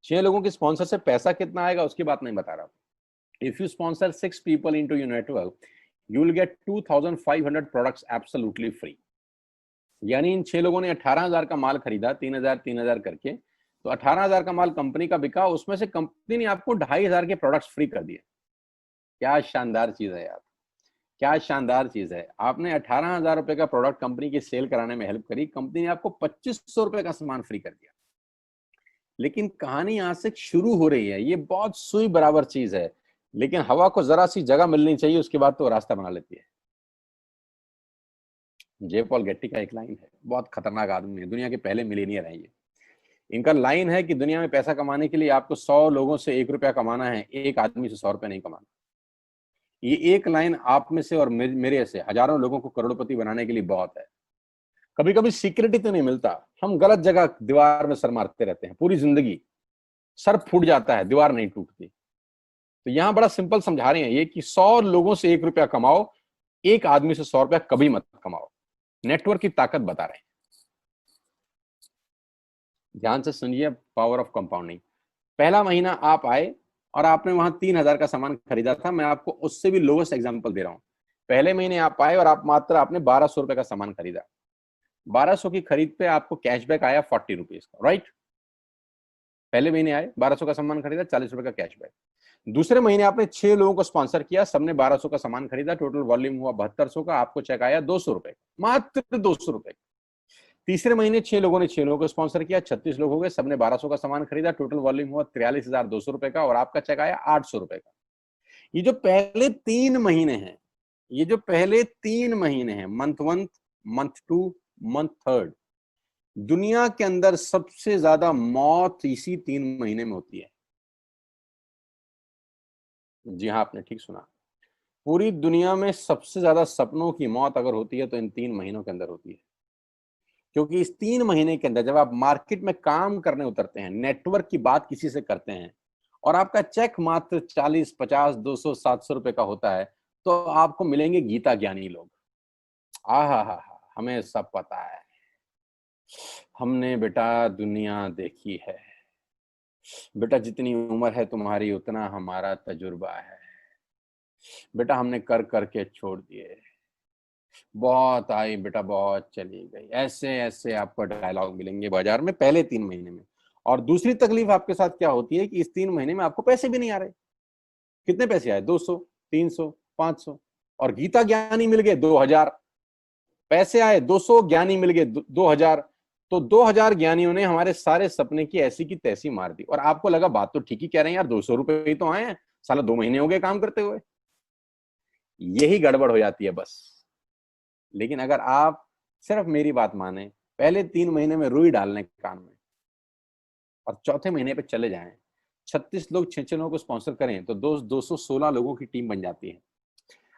Speaker 1: 6 लोगों के स्पॉन्सर से पैसा कितना आएगा उसकी बात नहीं बता रहा हूं। If you sponsor 6 people into your network, you will get 2500 products absolutely free. यानी इन 6 लोगों ने 18,000 का माल खरीदा, 3,000 करके, तो 18,000 का माल कंपनी का बिका, उसमें से कंपनी ने आपको 2,500 के प्रोडक्ट्स फ्री कर दिए। क्या शानदार चीज है यार, क्या शानदार चीज है। आपने 18,000 रुपए का प्रोडक्ट कंपनी की सेल कराने में हेल्प करी, कंपनी ने आपको 2500 रुपए का सामान फ्री कर दिया। लेकिन कहानी यहां से शुरू हो रही है। ये बहुत सुई बराबर चीज है, लेकिन हवा को जरा सी जगह मिलनी चाहिए, उसके बाद तो रास्ता बना लेती है। जे पॉल गेट्टी का एक लाइन है, बहुत खतरनाक आदमी है, दुनिया के पहले मिलीनियर है ये। इनका लाइन है कि दुनिया में पैसा कमाने के लिए आपको 100 लोगों से 1 रुपया कमाना है, एक आदमी से 100 रुपया नहीं कमाना। ये एक लाइन आप में से और मेरे से हजारों लोगों को करोड़पति बनाने के लिए बहुत है। कभी कभी सीक्रेट ही तो नहीं मिलता, हम गलत जगह दीवार में सर मारते रहते हैं, पूरी जिंदगी सर फूट जाता है, दीवार नहीं टूटती। तो यहां बड़ा सिंपल समझा रहे हैं ये कि 100 लोगों से 1 रुपया कमाओ, एक आदमी से 100 रुपया कभी मत कमाओ। नेटवर्क की ताकत बता रहे हैं। ध्यान से सुनिए, पावर ऑफ कंपाउंडिंग। पहला महीना आप आए और आपने वहां 3,000 का सामान खरीदा था, मैं आपको उससे भी लोवेस्ट एग्जांपल दे रहा हूं। पहले महीने आप आए और आप मात्र आपने 1200 रुपए का सामान खरीदा, 1200 की खरीद पे आपको कैशबैक आया 40 रुपीज का, राइट। पहले महीने आए, 1200 का सामान खरीदा, 40 रुपए का कैशबैक। दूसरे महीने आपने 6 लोगों को स्पॉन्सर किया, सबने 1200 का सामान खरीदा, टोटल वॉल्यूम हुआ 7200 का, आपको चेक आया 200 रुपए, मात्र 200 रुपए। तीसरे महीने 6 लोगों ने 6 लोगों को स्पॉन्सर किया, 36 लोग हो गए, सबने 1200 का सामान खरीदा, टोटल वॉल्यूम हुआ 43,200 रुपए का, और आपका चेक आया 800 रुपए का। ये जो पहले 3 महीने हैं, ये जो पहले 3 महीने हैं, मंथ 1, मंथ 2, मंथ 3, दुनिया के अंदर सबसे ज्यादा मौत इसी 3 महीने में होती है। जी हाँ, आपने ठीक सुना। पूरी दुनिया में सबसे ज्यादा सपनों की मौत अगर होती है तो इन 3 महीनों के अंदर होती है। क्योंकि इस 3 महीने के अंदर जब आप मार्केट में काम करने उतरते हैं, नेटवर्क की बात किसी से करते हैं, और आपका चेक मात्र 40, 50, 200, 700 रुपए का होता है, तो आपको मिलेंगे गीता ज्ञानी लोग। आहा, हमें सब पता है, हमने बेटा दुनिया देखी है, बेटा जितनी उम्र है तुम्हारी उतना हमारा तजुर्बा है, बेटा हमने कर करके छोड़ दिए, बहुत आई बेटा बहुत चली गई। ऐसे ऐसे आपको डायलॉग मिलेंगे बाजार में पहले 3 महीने में। और दूसरी तकलीफ आपके साथ क्या होती है कि इस 3 महीने में आपको पैसे भी नहीं आ रहे। कितने पैसे आए? 200, 300, 500, और गीता ज्ञानी मिल गए 2000। पैसे आए 200, ज्ञानी मिल गए 2000। तो 2000 ज्ञानियों ने हमारे सारे सपने की ऐसी की तैसी मार दी। और आपको लगा बात तो ठीक ही कह रहे हैं यार, 200 रुपए ही तो आए हैं, साला 2 महीने हो गए काम करते हुए। यही गड़बड़ हो जाती है बस। लेकिन अगर आप सिर्फ मेरी बात माने, पहले 3 महीने में रुई डालने कान में, और चौथे महीने पे चले जाएं, 36 लोग 6 लोगों को स्पॉन्सर करें तो 216 लोगों की टीम बन जाती है।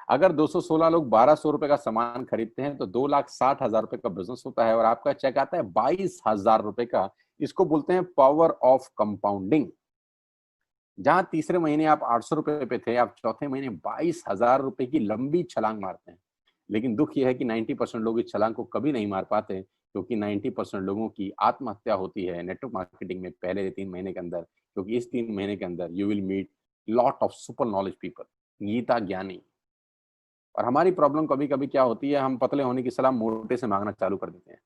Speaker 1: अगर 216 लोग 1200 रुपए का सामान खरीदते हैं तो 2,60,000 रुपए का बिजनेस होता है, और आपका चेक आता है 22,000 रुपए का। इसको बोलते हैं पावर ऑफ कंपाउंडिंग। जहां तीसरे महीने आप 800 रुपए पे थे, आप चौथे महीने 22,000 रुपए की लंबी छलांग मारते हैं। लेकिन दुख यह है कि 90% लोग इस छलांग को कभी नहीं मार पाते, क्योंकि 90% लोगों की आत्महत्या होती है नेटवर्क मार्केटिंग में पहले 3 महीने के अंदर। क्योंकि इस 3 महीने के अंदर you will meet lot of super knowledge people, Gita ज्ञानी। और हमारी प्रॉब्लम कभी कभी क्या होती है, हम पतले होने की सलाह मोटे से मांगना चालू कर देते हैं।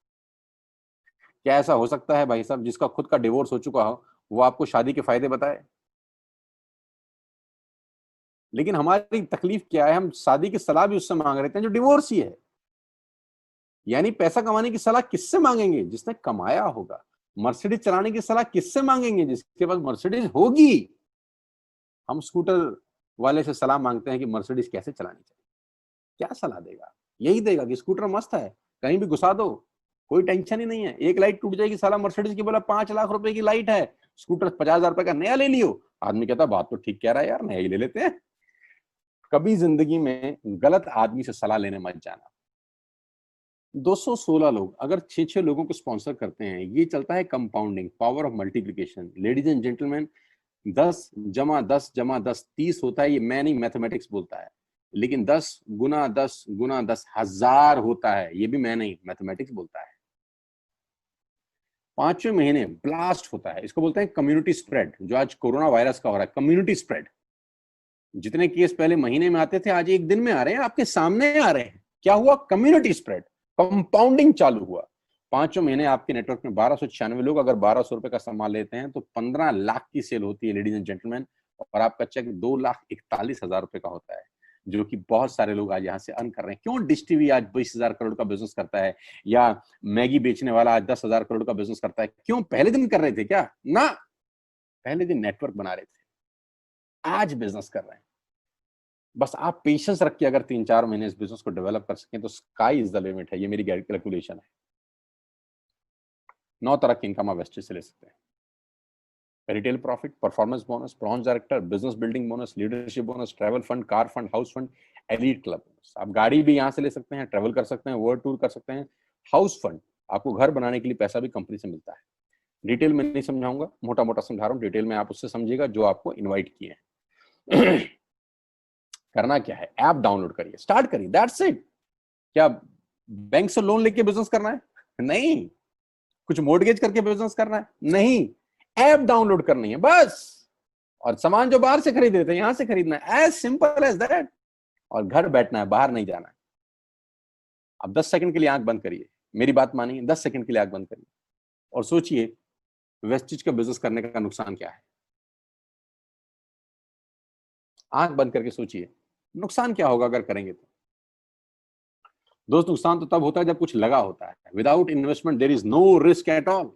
Speaker 1: क्या ऐसा हो सकता है भाई साहब, जिसका खुद का डिवोर्स हो चुका हो वो आपको शादी के फायदे बताए? लेकिन हमारी तकलीफ क्या है, हम शादी की सलाह भी उससे मांग रहे थे जो डिवोर्स ही है। यानी पैसा कमाने की सलाह किससे मांगेंगे? जिसने कमाया होगा। मर्सिडीज चलाने की सलाह किससे मांगेंगे? जिसके पास मर्सिडीज होगी। हम स्कूटर वाले से सलाह मांगते हैं कि मर्सिडीज कैसे चलानी चाहिए। क्या सलाह देगा? यही देगा कि स्कूटर मस्त है, कहीं भी घुसा दो, कोई टेंशन ही नहीं है। एक लाइट टूट जाएगी, साला मर्सिडीज की बोला 5 लाख रुपए की लाइट है, स्कूटर 50,000 रुपए का नया ले लियो। आदमी कहता बात तो ठीक कह रहा है यार, नया ही ले लेते हैं। कभी जिंदगी में गलत आदमी से सलाह लेने मत जाना। 216 लोग अगर 6 लोगों को स्पॉन्सर करते हैं, ये चलता है compounding, power of multiplication. Ladies and gentleman, 10 जमा 10 जमा 10 30 होता है। ये मैं नहीं, मैथमेटिक्स बोलता है। लेकिन 10 गुना 10 गुना 10 1000 होता है। ये भी मैं नहीं, मैथमेटिक्स बोलता है। 5वें महीने ब्लास्ट होता है, इसको बोलते हैं कम्युनिटी स्प्रेड। जो आज कोरोना वायरस का हो रहा है, कम्युनिटी स्प्रेड। जितने केस पहले महीने में आते थे, आज एक दिन में आ रहे हैं, आपके सामने आ रहे हैं। क्या हुआ? कम्युनिटी स्प्रेड, कंपाउंडिंग चालू हुआ। 5वें महीने आपके नेटवर्क में 1296 लोग अगर 1200 रुपए का सामान लेते हैं तो 15 लाख की सेल होती है, लेडीज एंड जेंटलमैन। और आपका चेक 2,41,000 रुपए का होता है, जो कि बहुत सारे लोग आज यहाँ से अर्न कर रहे हैं। क्यों डिश टीवी आज 20,000 करोड़ का बिजनेस करता है, या मैगी बेचने वाला आज 10,000 करोड़ का बिजनेस करता है? क्यों? पहले दिन कर रहे थे क्या? ना, पहले दिन नेटवर्क बना रहे थे, आज बिजनेस कर रहे हैं। बस आप पेशेंस रख के अगर 3-4 महीने इस बिजनेस को डेवलप कर सकें तो स्काई इज द लिमिट है। ये मेरी कैलकुलेशन है। 9 तरह के इनकम आप वेस्टेज से ले सकते हैं। Retail profit, performance bonus, bronze director, business building bonus, leadership bonus, travel fund, car fund, house fund, elite club bonus. आप गाड़ी भी यहाँ से ले सकते हैं, ट्रैवल कर सकते हैं, वर्ल्ड टूर कर सकते हैं। हाउस फंड, आपको घर बनाने के लिए पैसा भी कंपनी से मिलता है। डिटेल में नहीं समझाऊंगा, मोटा मोटा समझा रहा हूँ, डिटेल में आप उससे समझिएगा जो आपको इन्वाइट किए हैं। करना क्या है, ऐप डाउनलोड करिए, स्टार्ट करिए, दैट्स इट। क्या बैंक से लोन लेके बिजनेस करना है? नहीं। कुछ मोर्टगेज करके बिजनेस करना है? नहीं। ऐप डाउनलोड करनी है बस, और सामान जो बाहर से खरीद रहे थे यहां से खरीदना है, एज सिंपल एज दैट। और घर बैठना है, बाहर नहीं जाना है। अब 10 सेकंड के लिए आंख बंद करिए, मेरी बात मानिए, 10 सेकंड के लिए आंख बंद करिए और सोचिए वेस्टेज का बिजनेस करने का नुकसान क्या है। आंख बंद करके सोचिए नुकसान क्या होगा अगर करेंगे तो। दोस्त, नुकसान तो तब होता है जब कुछ लगा होता है। Without investment there is no risk at all.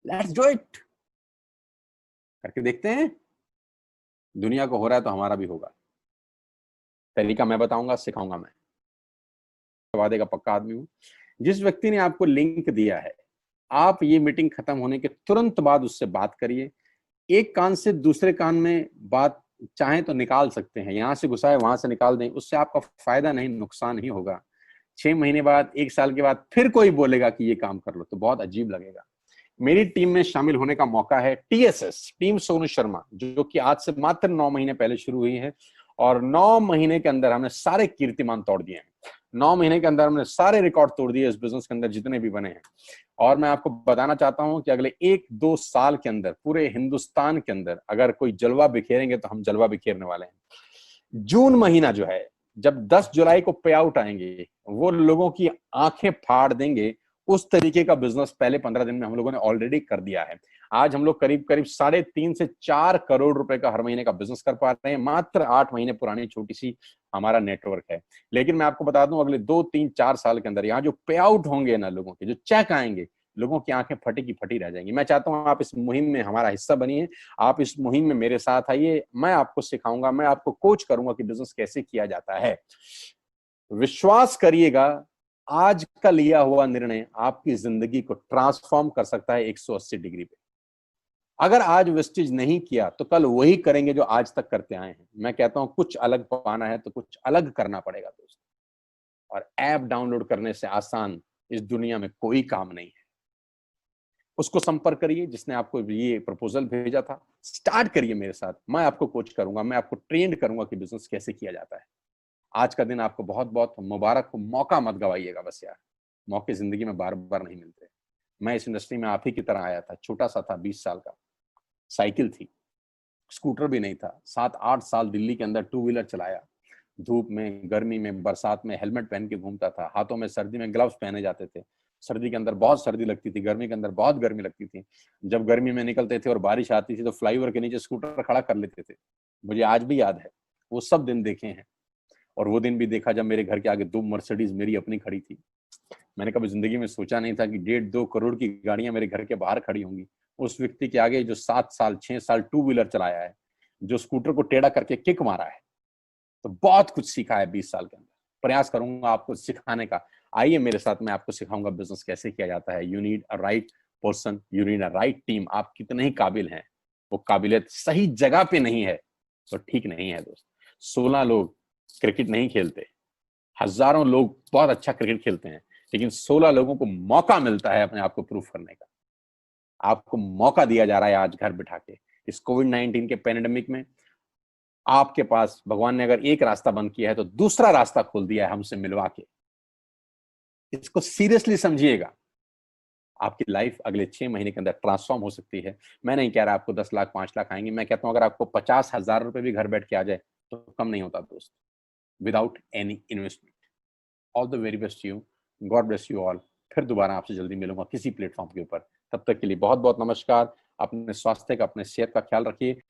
Speaker 1: Let's do it. करके देखते हैं, दुनिया को हो रहा है तो हमारा भी होगा। तरीका मैं बताऊंगा, सिखाऊंगा मैं, वादे का पक्का आदमी हूं। जिस व्यक्ति ने आपको लिंक दिया है, आप ये मीटिंग खत्म होने के तुरंत बाद उससे बात करिए। एक कान से दूसरे कान में बात चाहें तो निकाल सकते हैं, यहां से घुसाए वहां से निकाल दें, उससे आपका फायदा नहीं नुकसान ही होगा। 6 महीने बाद, 1 साल के बाद फिर कोई बोलेगा कि ये काम कर लो तो बहुत अजीब लगेगा। मेरी टीम में शामिल होने का मौका है टीएसएस, टीम सोनू शर्मा, जो कि आज से मात्र 9 महीने पहले शुरू हुई है। और 9 महीने के अंदर हमने सारे कीर्तिमान तोड़ दिए हैं। 9 महीने के अंदर हमने सारे रिकॉर्ड तोड़ दिए इस बिजनेस के अंदर जितने भी बने हैं। और मैं आपको बताना चाहता हूं कि अगले 1-2 साल के अंदर पूरे हिंदुस्तान के अंदर अगर कोई जलवा बिखेरेंगे तो हम जलवा बिखेरने वाले हैं। जून महीना जो है, जब 10 जुलाई को पे आउट आएंगे, वो लोगों की आंखें फाड़ देंगे। उस तरीके का बिजनेस पहले 15 दिन में हम लोगों ने ऑलरेडी कर दिया है। आज हम लोग करीब करीब 3.5 से 4 करोड़ रुपए का हर महीने का बिजनेस कर पा रहे हैं। मात्र 8 महीने पुरानी छोटी सी हमारा नेटवर्क है। लेकिन मैं आपको बता दूं, अगले 2-3-4 साल के अंदर यहाँ जो पे आउट होंगे ना, लोगों के जो चेक आएंगे, लोगों की आंखें फटी की फटी रह जाएंगी। मैं चाहता हूं आप इस मुहिम में हमारा हिस्सा बनिए, आप इस मुहिम में मेरे साथ आइए। मैं आपको सिखाऊंगा, मैं आपको कोच करूंगा कि बिजनेस कैसे किया जाता है। विश्वास करिएगा, आज का लिया हुआ निर्णय आपकी जिंदगी को ट्रांसफॉर्म कर सकता है 180 डिग्री पे। अगर आज वेस्टेज नहीं किया तो कल वही करेंगे जो आज तक करते आए हैं। मैं कहता हूं कुछ अलग पाना है तो कुछ अलग करना पड़ेगा दोस्त। और ऐप डाउनलोड करने से आसान इस दुनिया में कोई काम नहीं है। उसको संपर्क करिए जिसने आपको ये प्रपोजल भेजा था। स्टार्ट करिए मेरे साथ, मैं आपको कोच करूंगा, मैं आपको ट्रेंड करूंगा कि बिजनेस कैसे किया जाता है। आज का दिन आपको बहुत बहुत मुबारक हो। मौका मत गवाइएगा बस यार, मौके जिंदगी में बार बार नहीं मिलते। मैं इस इंडस्ट्री में आप ही की तरह आया था, छोटा सा था, 20 साल का, साइकिल थी, स्कूटर भी नहीं था। 7-8 साल दिल्ली के अंदर 2 व्हीलर चलाया, धूप में, गर्मी में, बरसात में हेलमेट पहन के घूमता था। हाथों में सर्दी में ग्लव्स पहने जाते थे। सर्दी के अंदर बहुत सर्दी लगती थी, गर्मी के अंदर बहुत गर्मी लगती थी। जब गर्मी में निकलते थे और बारिश आती थी तो फ्लाईओवर के नीचे स्कूटर खड़ा कर लेते थे। मुझे आज भी याद है, वो सब दिन देखे हैं। और वो दिन भी देखा जब मेरे घर के आगे 2 मर्सिडीज मेरी अपनी खड़ी थी। मैंने कभी जिंदगी में सोचा नहीं था कि 1.5-2 करोड़ की गाड़ियां मेरे घर के बाहर खड़ी होंगी। उस व्यक्ति के आगे जो 7 साल 6 साल 2 व्हीलर चलाया है, जो स्कूटर को टेढ़ा करके किक मारा है, तो बहुत कुछ सीखा है 20 साल के अंदर। प्रयास करूंगा आपको सिखाने का। आइए मेरे साथ, मैं आपको सिखाऊंगा बिजनेस कैसे किया जाता है। You need a right person, you need a right team. आप कितने ही काबिल हैं, वो काबिलियत सही जगह पे नहीं है तो ठीक नहीं है दोस्त। 16 लोग क्रिकेट नहीं खेलते, हजारों लोग बहुत अच्छा क्रिकेट खेलते हैं, लेकिन 16 लोगों को मौका मिलता है अपने आप को प्रूफ करने का। आपको मौका दिया जा रहा है आज घर बिठा के। इस कोविड-19 के पैंडेमिक में आपके पास भगवान ने अगर एक रास्ता बंद किया है तो दूसरा रास्ता खोल दिया है हमसे मिलवा के। इसको सीरियसली समझिएगा। आपकी लाइफ अगले 6 महीने के अंदर ट्रांसफॉर्म हो सकती है। मैं नहीं कह रहा आपको 10 लाख 5 लाख आएंगे, मैं कहता हूं अगर आपको 50,000 रुपए भी घर बैठ के आ जाए तो कम नहीं होता दोस्त, without any investment. All the very best you, God bless you all. फिर दोबारा आपसे जल्दी मिलूंगा किसी प्लेटफॉर्म के ऊपर। तब तक के लिए बहुत बहुत नमस्कार। अपने स्वास्थ्य का, अपने सेहत का ख्याल रखिए।